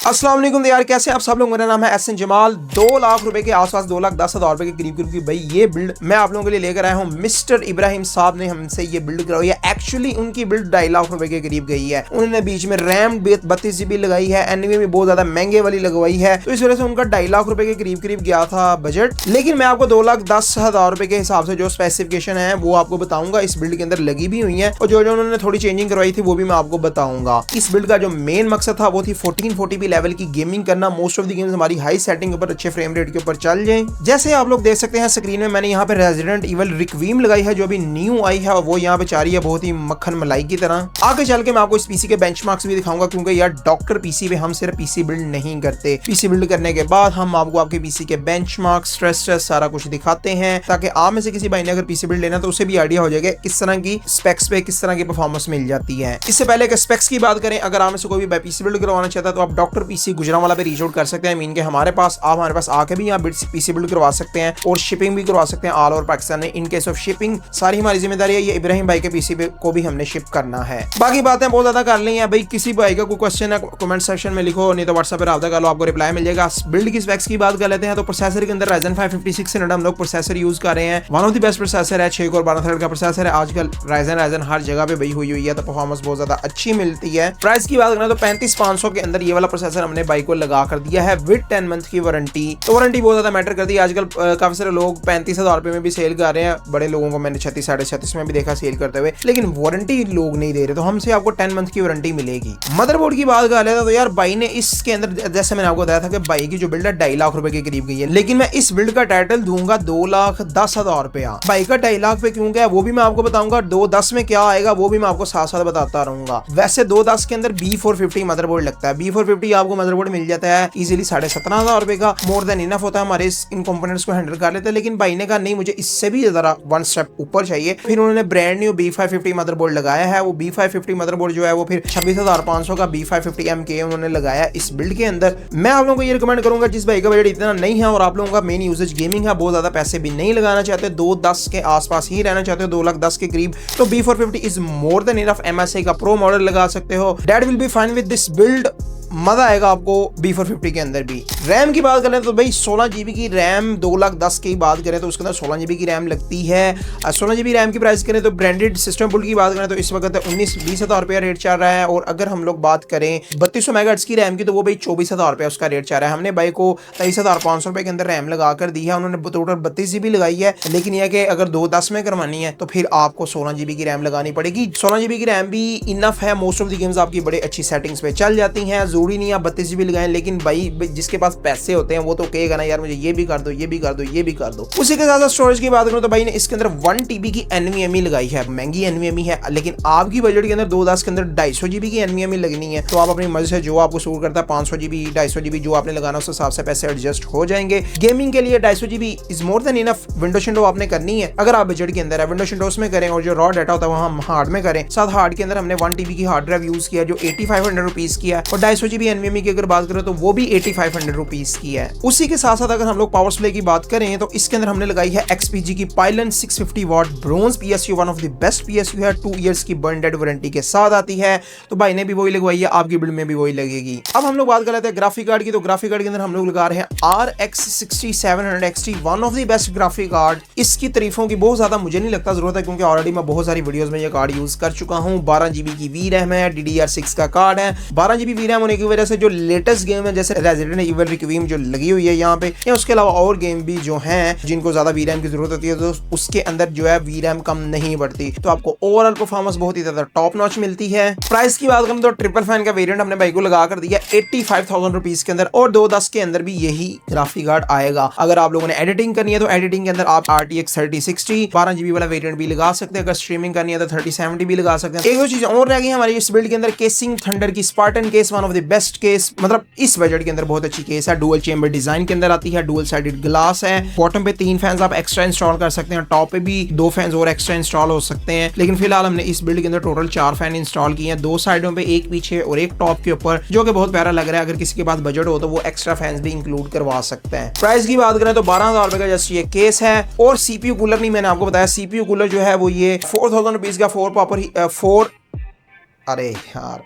अस्सलाम वालेकुम यार, कैसे आप सब लोग। मेरा नाम है एहसन जमाल। 2 लाख रुपए के आसपास, 2,10,000 रुपए के करीब करीब भाई ये बिल्ड मैं आप लोगों के लिए लेकर आया हूँ। मिस्टर इब्राहिम साहब ने हमसे ये बिल्ड करवाई है। एक्चुअली उनकी बिल्ड 2.5 लाख रुपए के करीब गई है। उन्होंने बीच में रैम 32 GB लगाई है, एनवी भी बहुत ज्यादा महंगे वाली लगवाई है, तो इस वजह से उनका 2.5 लाख रुपए के करीब करीब गया था बजट। लेकिन मैं आपको 2,10,000 रुपए के हिसाब से जो स्पेसिफिकेशन है वो आपको बताऊंगा। इस बिल्ड के अंदर लगी भी हुई है और जो जो उन्होंने थोड़ी चेंजिंग करवाई थी वो भी मैं आपको बताऊंगा। इस बिल्ड का जो मेन मकसद था वो थी 1440p लेवल की गेमिंग करना। मोस्ट ऑफ द गेम्स हमारी हाई सेटिंग के ऊपर, अच्छे फ्रेम रेट के ऊपर चल जाए। जैसे आप लोग देख सकते हैं स्क्रीन में, मैंने यहाँ पे रेजिडेंट इविल रिक्वीम लगाई है जो अभी न्यू आई है और वो यहाँ पे जा रही है बहुत ही मक्खन मलाई की तरह। आगे चल के मैं आपको इस पीसी के बेंचमार्क्स भी दिखाऊंगा, क्योंकि यार डॉक्टर पीसी पे हम सिर्फ पीसी बिल्ड नहीं करते। पीसी बिल्ड करने के बाद हम आपको आपके पीसी के बेंचमार्क, स्ट्रेस टेस्ट सारा कुछ दिखाते हैं, ताकि आप में से किसी भाई ने अगर पीसी बिल्ड लेना तो उसे भी आइडिया हो जाएगा किस तरह की स्पेक्स पे किस तरह की परफॉर्मेंस मिल जाती है। इससे पहले कि स्पेक्स की बात करें, अगर आप में से कोई भी पीसी बिल्ड करवाना चाहता है तो आप डॉक्टर पीसी गुजरांवाला पे रीच आउट कर सकते हैं। मीन के हमारे पास आके भी यहाँ पीसी बिल्ड करवा सकते हैं और शिपिंग भी करवा सकते हैं ऑल ओवर पाकिस्तान में। इन केस ऑफ शिपिंग सारी हमारी जिम्मेदारी है। ये इब्राहिम भाई के पीसी को भी हमने शिप करना है। बाकी बातें बहुत ज्यादा कर ली हैं भाई। किसी भाई का कोई क्वेश्चन है कमेंट सेक्शन में लिखो, नहीं तो व्हाट्सएप पर राब्ता कर लो, आपको रिप्लाई मिल जाएगा। बिल्ड की स्पेक्स की बात कर लेते हैं तो प्रोसेसर के अंदर Ryzen 5 5600 हम लोग प्रोसेसर यूज कर रहे हैं। One of the best processor है, 6 कोर 12 थ्रेड का प्रोसेसर है। आजकल Ryzen हर जगह पे बई हुई है, तो परफॉर्मेंस बहुत ज्यादा अच्छी मिलती है। प्राइस की बात करें तो 35,500 के अंदर ये वाला प्रोसेसर हमने बाइक को लगा कर दिया है विद 10 मंथ की वारंटी। तो वारंटी बहुत ज्यादा मैटर करती है। आजकल काफी सारे लोग 35,000 रुपए में भी सेल कर रहे हैं। बड़े लोगों को मैंने 36, 36.5 में भी देखा सेल करते हुए, लेकिन वारंटी लोग नहीं दे रहे, तो हमसे आपको 10 मंथ की वारंटी मिलेगी। मदरबोर्ड की बात कर लेता तो यार भाई ने इसके अंदर, जैसे मैंने आपको बताया था कि भाई की जो बिल्ड है 2.5 लाख रुपए के करीब गई है, लेकिन मैं इस बिल्ड का टाइटल दूंगा 2,10,000 रुपया। भाई का 2.5 लाख पे क्यों गया वो भी मैं आपको बताऊंगा। 2.10 में क्या आएगा वो भी मैं आपको साथ साथ बताता रहूंगा। वैसे 2.10 के अंदर B450 मदरबोर्ड लगता है। B450 आपको मदरबोर्ड मिल जाता है इजीली 17,500 रुपए का। मोर देन इनफ होता है, हमारे इन कंपोनेंट्स को हैंडल कर लेते हैं। लेकिन भाई ने कहा नहीं, मुझे इससे भी जरा 1 स्टेप ऊपर चाहिए। फिर उन्होंने ब्रांड न्यू B550 मदरबोर्ड लगाया है। वो B550 मदरबोर्ड जो है वो फिर 26,500 का B550MK उन्होंने लगाया इस बिल्ड के अंदर। मैं आप लोगों को ये रिकमेंड करूंगा जिस भाई का बजट इतना नहीं है और आप लोगों का मेन यूजेज गेमिंग है, बहुत ज्यादा पैसे भी नहीं लगाना चाहते, 2.10 के आसपास ही रहना चाहते हो, 2,10,000 के करीब, तो B450 is more than enough. MSI का प्रो मॉडल लगा सकते हो। That will be fine with this build. मजा आएगा आपको B450 के अंदर भी। रैम की बात करें तो भाई 16 GB की रैम, 2,10,000 की बात करें तो उसके अंदर 16 GB की रैम लगती है। 16 GB रैम की प्राइस करें तो ब्रांडेड सिस्टम बुल्ड की बात करें तो इस वक्त 19-20 हज़ार रुपया रेट चल रहा है। और अगर हम लोग बात करें 3200 मेगाहर्ट्ज की रैम की तो वो भाई 24,000 रुपया उसका रेट चल रहा है। हमने भाई को 23,500 रुपए के अंदर रैम लगा कर दी है। उन्होंने टोटल 32 GB लगाई है, लेकिन यह कि अगर 2.10 में करवानी है तो फिर आपको 16 GB की रैम लगानी पड़ेगी। 16 GB की रैम भी इनफ है। मोस्ट ऑफ द गेम्स आपकी बड़े अच्छी सेटिंग्स पे चल जाती हैं। जरूरी नहीं 32 GB लगाएं, लेकिन भाई जिसके पास पैसे होते हैं वो तो कहेगा ना यार मुझे ये भी कर दो, ये भी कर दो, ये भी कर दो। उसी के साथ स्टोरेज की बात करूं तो भाई ने इसके अंदर 1 TB की NVMe लगाई है। महंगी NVMe है, लेकिन आपकी बजट के अंदर 2.10 के अंदर 250 GB की NVMe लगनी है, तो आप अपनी मर्जी से जो आपको सूट करता है 500 GB 250 GB जो आपने लगाना उस हिसाब से पैसे एडजस्ट हो जाएंगे। गेमिंग के लिए 250 GB is more than enough. Window शिंडो आपने करनी है अगर आप बजट के अंदर है, विंडो शिंडोस में करें और जो रॉ डाटा होता है वो हम हार्ड में करें। साथ हार्ड के अंदर हमने 1 TB की हार्ड ड्राइव यूज किया जो 8500 रुपीज की है, और 250 GB NVMe की अगर बात करें तो वो भी 8500 रुपीज की है। उसी के साथ साथ अगर हम लोग पावर सप्लाई की बात करें तो इसके अंदर हमने लगाई है XPG की Pylon 650 watt bronze PSU, one of the best PSU है। 2 इयर्स की बर्न डेड वारंटी के साथ आती है, तो भाई ने भी वही लगवाई है, आपकी बिल्ड में भी वही लगेगी। अब हम लोग बात कर लेते हैं ग्राफिक कार्ड की, तो ग्राफिक कार्ड के अंदर हम लोग लगा रहे हैं RX 6700 XT, one of the best graphic card. इसकी तारीफों की बहुत ज्यादा मुझे नहीं लगता जरूरत है, क्योंकि ऑलरेडी मैं बहुत सारी वीडियोस में ये कार्ड यूज कर चुका हूं। 12 GB की VRAM है, DDR6 का कार्ड है। 12 GB VRAM होने की वजह से जो लेटेस्ट गेम है जैसे रेजिडेंट इविल रिक्वीम जो लगी हुई है यहाँ पे, या उसके अलावा और गेम भी जो हैं जिनको ज्यादा VRAM की जरूरत होती है, तो उसके अंदर जो है VRAM कम नहीं बढ़ती, तो आपको ओवरऑल परफॉर्मेंस बहुत ही ज्यादा टॉप नॉच मिलती है। प्राइस की बात करें तो ट्रिपल फैन का वेरिएंट हमने भाई को लगा कर दिया 85,000 रुपीज के अंदर, और 2.10 के अंदर भी यही ग्राफिक कार्ड आएगा। अगर आप लोगों ने एडिटिंग करनी है तो एडिटिंग के अंदर आप RTX 3060 12 GB वाला वेरिएंट भी लगा सकते हैं। अगर स्ट्रीमिंग करनी है तो 3070 भी लगा सकते हैं। एक दो चीज और रह गई हमारी इस बिल्ड के अंदर, केसिंग थंडर की Spartan case, one of the best case, मतलब इस बजट के अंदर बहुत अच्छी केस है। डुअल चेंबर डिजाइन के अंदर आती है, डुअल साइडेड ग्लास है। बॉटम पे 3 फैंस आप एक्स्ट्रा इंस्टॉल कर सकते हैं, टॉप पे भी 2 फैंस और एक्स्ट्रा इंस्टॉल हो सकते हैं। लेकिन फिलहाल हमने इस बिल्ड के अंदर टोटल 4 फैन इंस्टॉल किए हैं, 2 साइडों पे, एक पीछे और एक टॉप के ऊपर, जो कि बहुत प्यारा लग रहा है। अगर किसी के पास बजट हो तो वो एक्स्ट्रा फैंस भी इंक्लूड करवा सकते हैं। प्राइस की बात करें तो 12,000 रुपए का जस्ट ये केस है। और CPU कूलर नहीं, मैंने आपको बताया CPU कूलर जो है वो ये 4,000 रुपीज का 4 प्रॉपर 4, अरे यार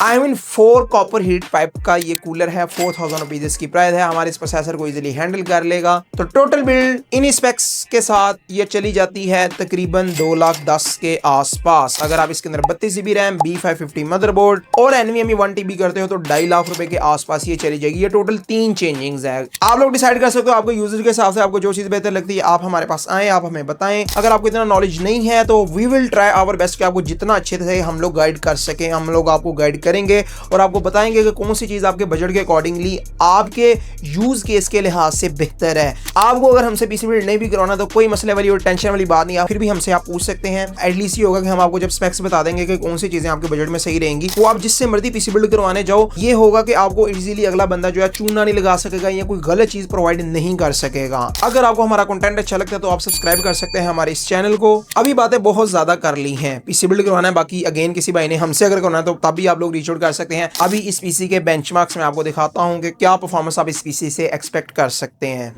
I mean 4 copper heat pipe का ये कूलर है, 4000 रुपीज इसकी प्राइस है। हमारे इस प्रोसेसर को इजीली हैंडल कर लेगा। तो टोटल बिल्ड इन स्पेक्स के साथ ये चली जाती है तकरीबन 2,10,000 के आसपास। अगर आप इसके अंदर 32 GB रैम, B550 मदरबोर्ड और NVMe 1 TB करते हो तो 2.5 लाख रुपए के आसपास ये चली जाएगी। ये टोटल 3 चेंजिंग्स है। आप लोग डिसाइड कर सकते हो आपको यूजर के हिसाब से आपको जो चीज बेहतर लगती है। आप हमारे पास आए, आप हमें बताएं। अगर आपको इतना नॉलेज नहीं है तो we will try our best कि आपको जितना अच्छे से हम लोग गाइड कर सकें। हम लोग आपको गाइड करेंगे और आपको बताएंगे कि कौन सी चीज आपके बजट के अकॉर्डिंगली आपके यूज केस के लिहाज से बेहतर है। आपको अगर हमसे पीसी बिल्ड नहीं भी करवाना तो कोई मसले वाली और टेंशन वाली बात नहीं, आप फिर भी हमसे आप पूछ सकते हैं। एटलीस्ट ये होगा कि हम आपको जब स्पेक्स बता देंगे कि कौन सी चीजें आपके बजट में सही रहेंगी, वो आप जिससे मर्जी पीसी बिल्ड करवाने जाओ, ये होगा कि आपको इजीली अगला बंदा जो है चूना नहीं लगा सकेगा या कोई गलत चीज प्रोवाइड नहीं कर सकेगा। अगर आपको हमारा कंटेंट अच्छा लगता है तो आप सब्सक्राइब कर सकते हैं हमारे इस चैनल को। अभी बातें बहुत ज्यादा कर ली हैं, पीसी बिल्ड करवाना है, बाकी अगेन किसी भाई ने हमसे अगर करवाना है तो तब भी आप लोग रीच आउट कर सकते हैं। अभी इस पीसी के बेंचमार्क्स में आपको दिखाता हूं कि क्या परफॉर्मेंस आप इस पीसी से एक्सपेक्ट कर सकते हैं।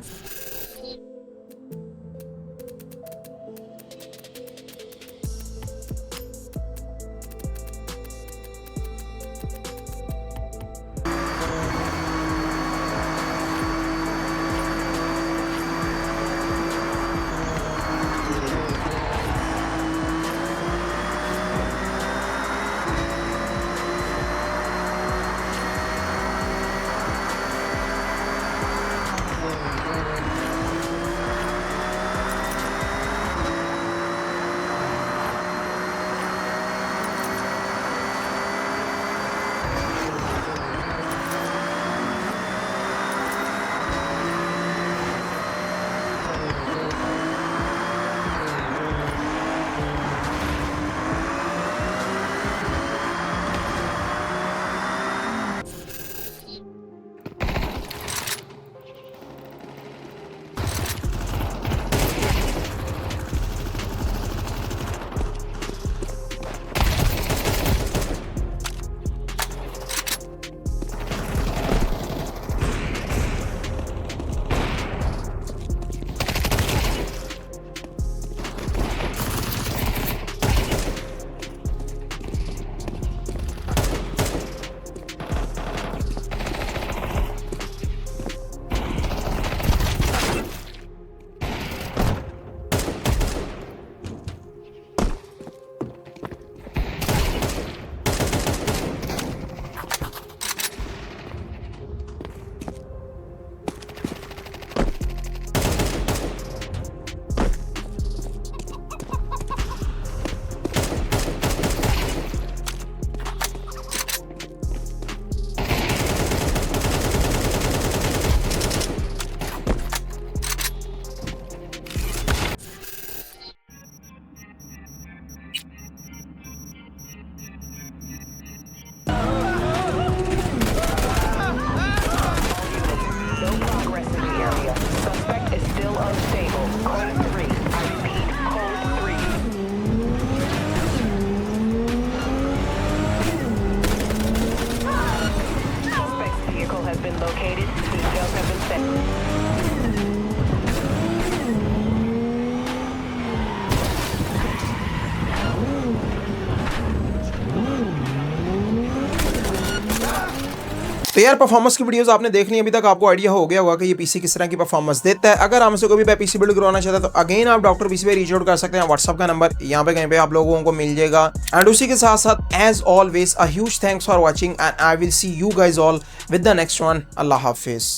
तो यार परफॉर्मेंस की वीडियोस आपने देख ली, अभी तक आपको आइडिया हो गया होगा कि ये पीसी किस तरह की परफॉर्मेंस देता है। अगर हमसे कोई भी पीसी बिल्ड करवाना चाहता है तो अगेन आप डॉक्टर पीसी पे रीच आउट कर सकते हैं। व्हाट्सएप का नंबर यहाँ पे कहीं पे आप लोगों को मिल जाएगा। एंड उसी के साथ साथ as always a huge thanks for watching and I will see you guys all with the next one. अल्लाह हाफिज।